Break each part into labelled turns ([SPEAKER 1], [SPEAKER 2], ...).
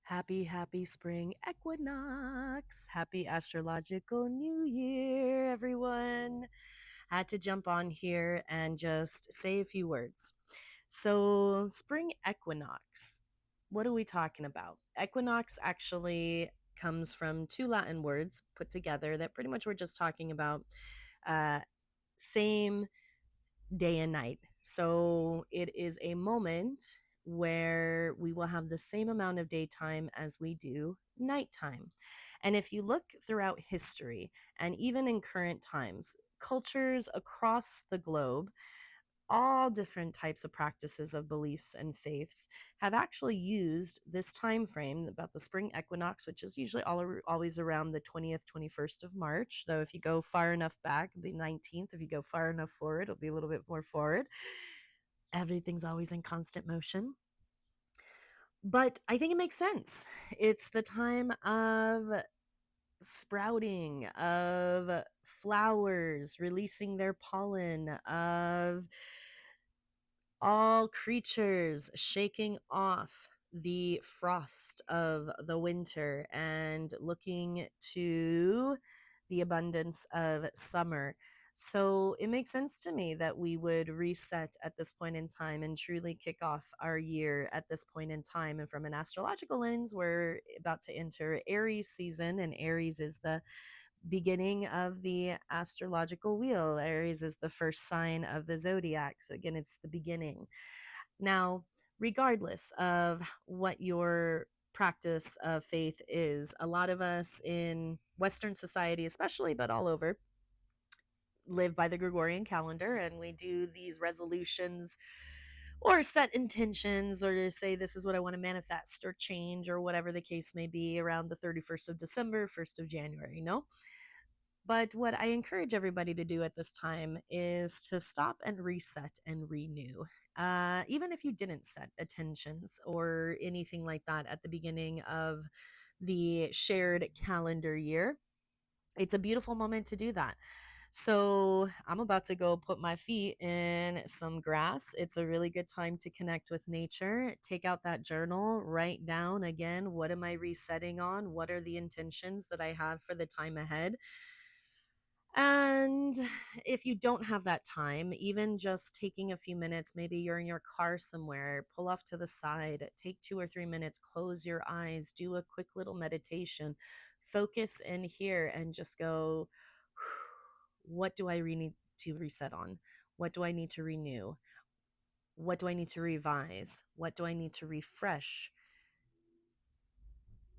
[SPEAKER 1] Happy spring equinox. Happy astrological new year, everyone. Had to jump on here and just say a few words. So, spring equinox, what are we talking about? Equinox actually comes from two Latin words put together that pretty much we're just talking about uh, same day and night. So it is a moment where we will have the same amount of daytime as we do nighttime. And if you look throughout history and even in current times, cultures across the globe, all different types of practices of beliefs and faiths have actually used this time frame about the spring equinox, which is usually always around the 20th 21st of March, though if you go far enough back it'll be 19th. If you go far enough forward it'll be a little bit more forward. Everything's always in constant motion, but I think it makes sense. It's the time of sprouting, of flowers releasing their pollen, of all creatures shaking off the frost of the winter and looking to the abundance of summer. So it makes sense to me that we would reset at this point in time and truly kick off our year at this point in time. And from an astrological lens, we're about to enter Aries season, and Aries is the beginning of the astrological wheel. Aries is the first sign of the zodiac. So, again, it's the beginning. Now, regardless of what your practice of faith is, a lot of us in Western society, especially, but all over, live by the Gregorian calendar, and we do these resolutions or set intentions or say this is what I want to manifest or change or whatever the case may be around the 31st of December, 1st of January, no? But what I encourage everybody to do at this time is to stop and reset and renew. Even if you didn't set attentions or anything like that at the beginning of the shared calendar year, it's a beautiful moment to do that. So I'm about to go put my feet in some grass. It's a really good time to connect with nature. Take out that journal, write down again, what am I resetting on? What are the intentions that I have for the time ahead? And if you don't have that time, even just taking a few minutes, maybe you're in your car somewhere, pull off to the side, take 2 or 3 minutes, close your eyes, do a quick little meditation, focus in here and just go, what do I need to reset on? What do I need to renew? What do I need to revise? What do I need to refresh?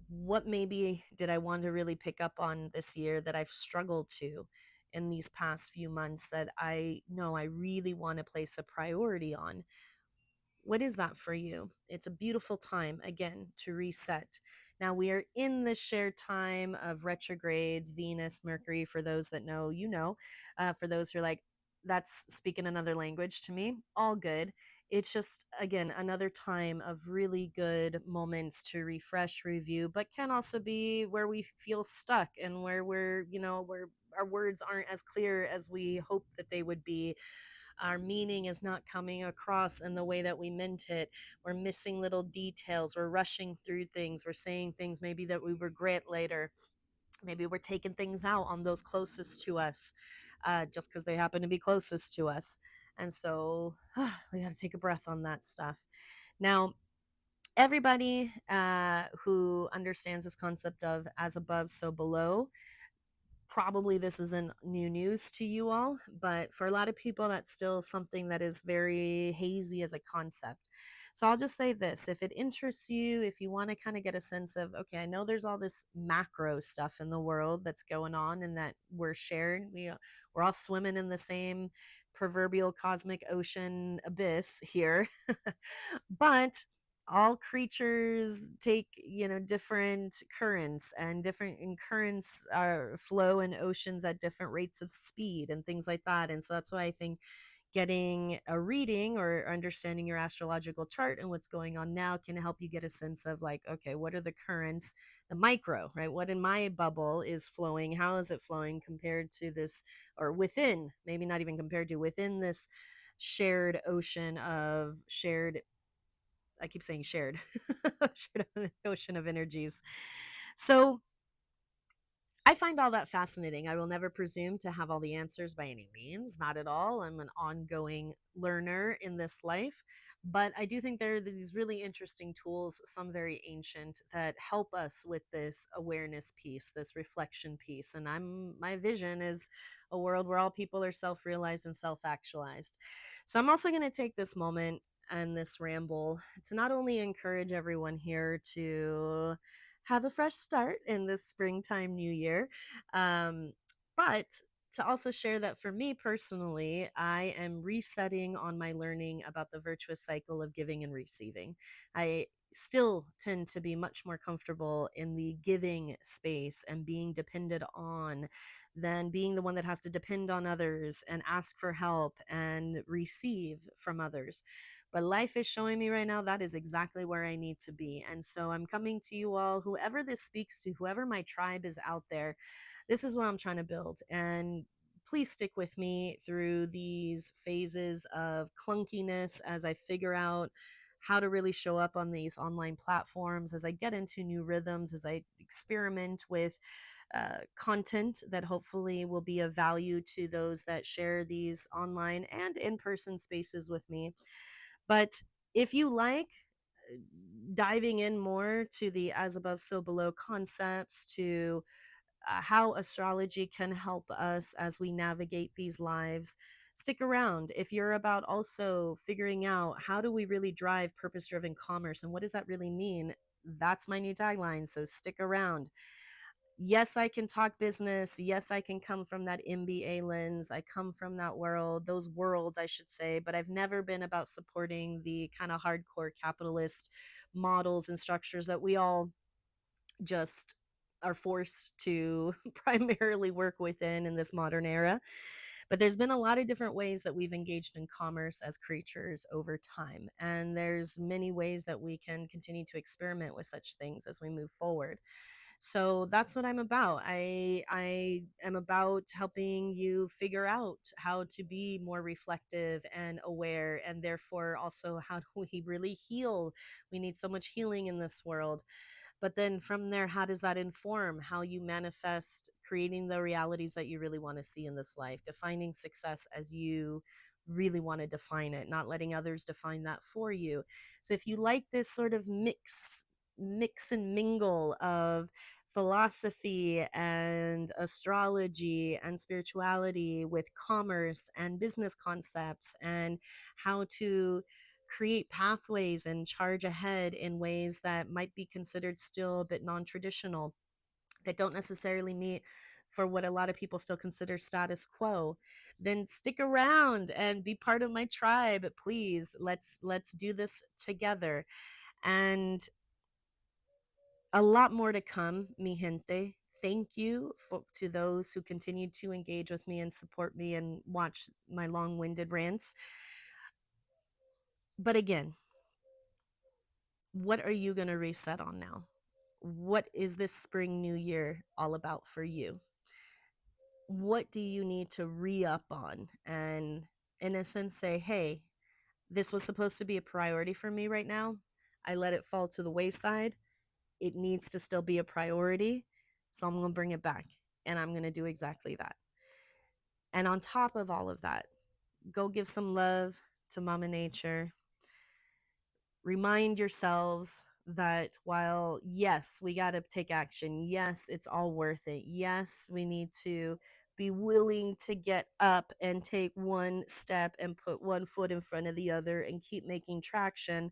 [SPEAKER 1] What maybe did I want to really pick up on this year that I've struggled to in these past few months that I know I really want to place a priority on? What is that for you? It's a beautiful time, again, to reset. Now, we are in the shared time of retrogrades, Venus, Mercury, for those that know, you know. For those who are like, that's speaking another language to me, all good. It's just, again, another time of really good moments to refresh, review, but can also be where we feel stuck and where where our words aren't as clear as we hope that they would be. Our meaning is not coming across in the way that we meant it. We're missing little details. We're rushing through things. We're saying things maybe that we regret later. Maybe we're taking things out on those closest to us just because they happen to be closest to us. And so we got to take a breath on that stuff. Now, everybody who understands this concept of as above, so below, probably this isn't new news to you all, but for a lot of people, that's still something that is very hazy as a concept. So I'll just say this: if it interests you, if you want to kind of get a sense of, okay, I know there's all this macro stuff in the world that's going on and that we're sharing, we're all swimming in the same proverbial cosmic ocean abyss here. But all creatures take different currents, and different currents are flow in oceans at different rates of speed and things like that. And so that's why I think getting a reading or understanding your astrological chart and what's going on now can help you get a sense of, like, okay, what are the currents, the micro, right? What in my bubble is flowing, how is it flowing compared to this, or within, maybe not even compared to, within this shared ocean of shared I keep saying shared, shared ocean of energies. So I find all that fascinating. I will never presume to have all the answers by any means, not at all. I'm an ongoing learner in this life. But I do think there are these really interesting tools, some very ancient, that help us with this awareness piece, this reflection piece. And my vision is a world where all people are self-realized and self-actualized. So I'm also going to take this moment and this ramble to not only encourage everyone here to have a fresh start in this springtime new year. Um, but to also share that for me personally, I am resetting on my learning about the virtuous cycle of giving and receiving. I still tend to be much more comfortable in the giving space and being depended on than being the one that has to depend on others and ask for help and receive from others. But life is showing me right now that is exactly where I need to be. And so I'm coming to you all, whoever this speaks to, whoever my tribe is out there, this is what I'm trying to build. And please stick with me through these phases of clunkiness as I figure out how to really show up on these online platforms, as I get into new rhythms, as I experiment with content that hopefully will be of value to those that share these online and in person spaces with me. But if you like diving in more to the as above, so below concepts, to how astrology can help us as we navigate these lives, stick around. If you're about also figuring out how do we really drive purpose driven commerce and what does that really mean, that's my new tagline. So stick around. Yes, I can talk business. Yes, I can come from that MBA lens. I come from that world, those worlds, I should say, but I've never been about supporting the kind of hardcore capitalist models and structures that we all just are forced to primarily work within in this modern era. But there's been a lot of different ways that we've engaged in commerce as creatures over time. And there's many ways that we can continue to experiment with such things as we move forward. So that's what I'm about. I am about helping you figure out how to be more reflective and aware, and therefore also how do we really heal. We need so much healing in this world. But then from there, how does that inform how you manifest creating the realities that you really want to see in this life, defining success as you really want to define it, not letting others define that for you. So if you like this sort of mix and mingle of philosophy and astrology and spirituality with commerce and business concepts and how to create pathways and charge ahead in ways that might be considered still a bit non-traditional, that don't necessarily meet for what a lot of people still consider status quo, then stick around and be part of my tribe. Please, let's do this together. And a lot more to come, mi gente. Thank you to those who continue to engage with me and support me and watch my long-winded rants. But again, what are you going to reset on now? What is this spring new year all about for you? What do you need to re-up on and, in a sense, say, hey, this was supposed to be a priority for me right now. I let it fall to the wayside. It needs to still be a priority. So I'm going to bring it back and I'm going to do exactly that. And on top of all of that, go give some love to Mama Nature. Remind yourselves that while, yes, we got to take action. Yes, it's all worth it. Yes, we need to be willing to get up and take one step and put one foot in front of the other and keep making traction.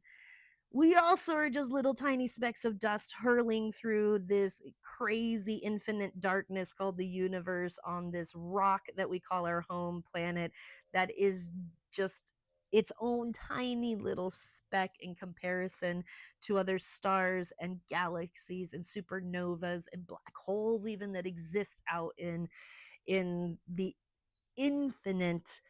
[SPEAKER 1] We also are just little tiny specks of dust hurling through this crazy infinite darkness called the universe on this rock that we call our home planet that is just its own tiny little speck in comparison to other stars and galaxies and supernovas and black holes even that exist out in the infinite,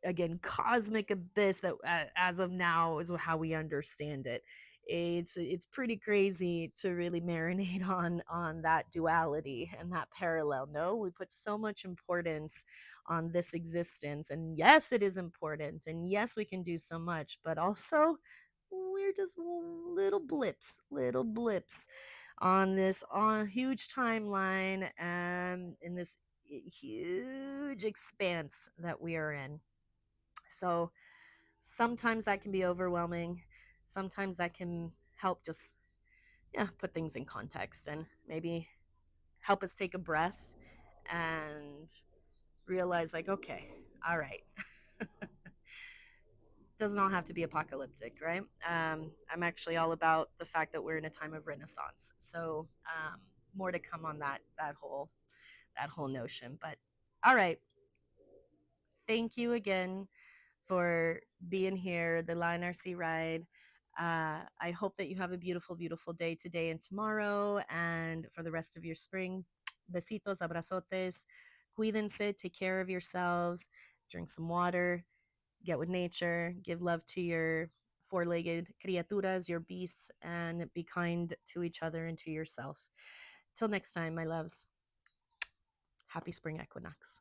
[SPEAKER 1] again, cosmic abyss that as of now is how we understand it. It's pretty crazy to really marinate on that duality and that parallel. No, we put so much importance on this existence, and yes, it is important, and yes, we can do so much, but also we're just little blips on this huge timeline and in this huge expanse that we are in. So sometimes that can be overwhelming. Sometimes that can help just, yeah, put things in context and maybe help us take a breath and realize, like, okay, all right, doesn't all have to be apocalyptic, right? I'm actually all about the fact that we're in a time of renaissance. So more to come on that whole notion. But all right, thank you again for being here, the Line RC ride. I hope that you have a beautiful, beautiful day today and tomorrow, and for the rest of your spring. Besitos, abrazotes. Cuídense, take care of yourselves, drink some water, get with nature, give love to your four-legged criaturas, your beasts, and be kind to each other and to yourself. Till next time, my loves. Happy spring equinox.